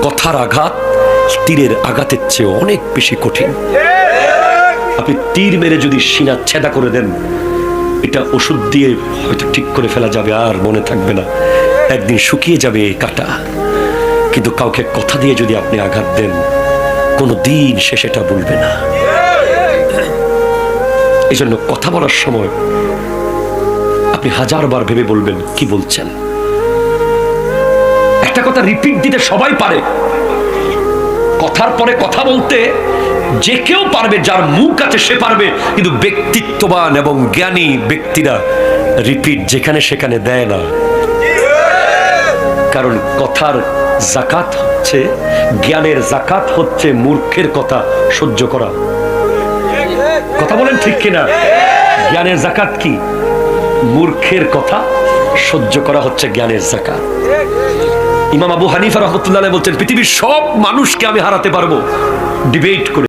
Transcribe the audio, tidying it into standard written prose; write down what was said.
কথার আঘাত তীরের আঘাতের চেয়ে অনেক বেশি কঠিন। আপনি তীর মেরে যদি সিনা ছেদা করে দেন, এটা ওষুধ দিয়ে হয়তো ঠিক করে ফেলা যাবে, আর মনে থাকবে না, একদিন শুকিয়ে যাবে এই কাটা। কিন্তু কাউকে কথা দিয়ে যদি আপনি আঘাত দেন, কোনো দিন সে সেটা বলবে না। এই জন্য কথা বলার সময় আপনি 1000 বার ভেবে বলবেন কি বলছেন। একটা কথা রিপিট দিতে সবাই পারে, কথার পরে কথা বলতে যে কেউ পারবে, যার মুখ আছে সে পারবে, কিন্তু ব্যক্তিত্ববান এবং জ্ঞানী ব্যক্তিরা রিপিট যেখানে সেখানে দেয় না। কারণ কথার জাকাত হচ্ছে, জ্ঞানের জাকাত হচ্ছে মূর্খের কথা সহ্য করা। কথা বলেন ঠিক কিনা? জ্ঞানের জাকাত কি? মূর্খের কথা সহ্য করা হচ্ছে জ্ঞানের জাকাত। ইমাম আবু হানিফা রাহমাতুল্লাহ আলাইহি বলছেন, পৃথিবীর সব মানুষকে আমি হারাতে পারবো ডিবেট করে।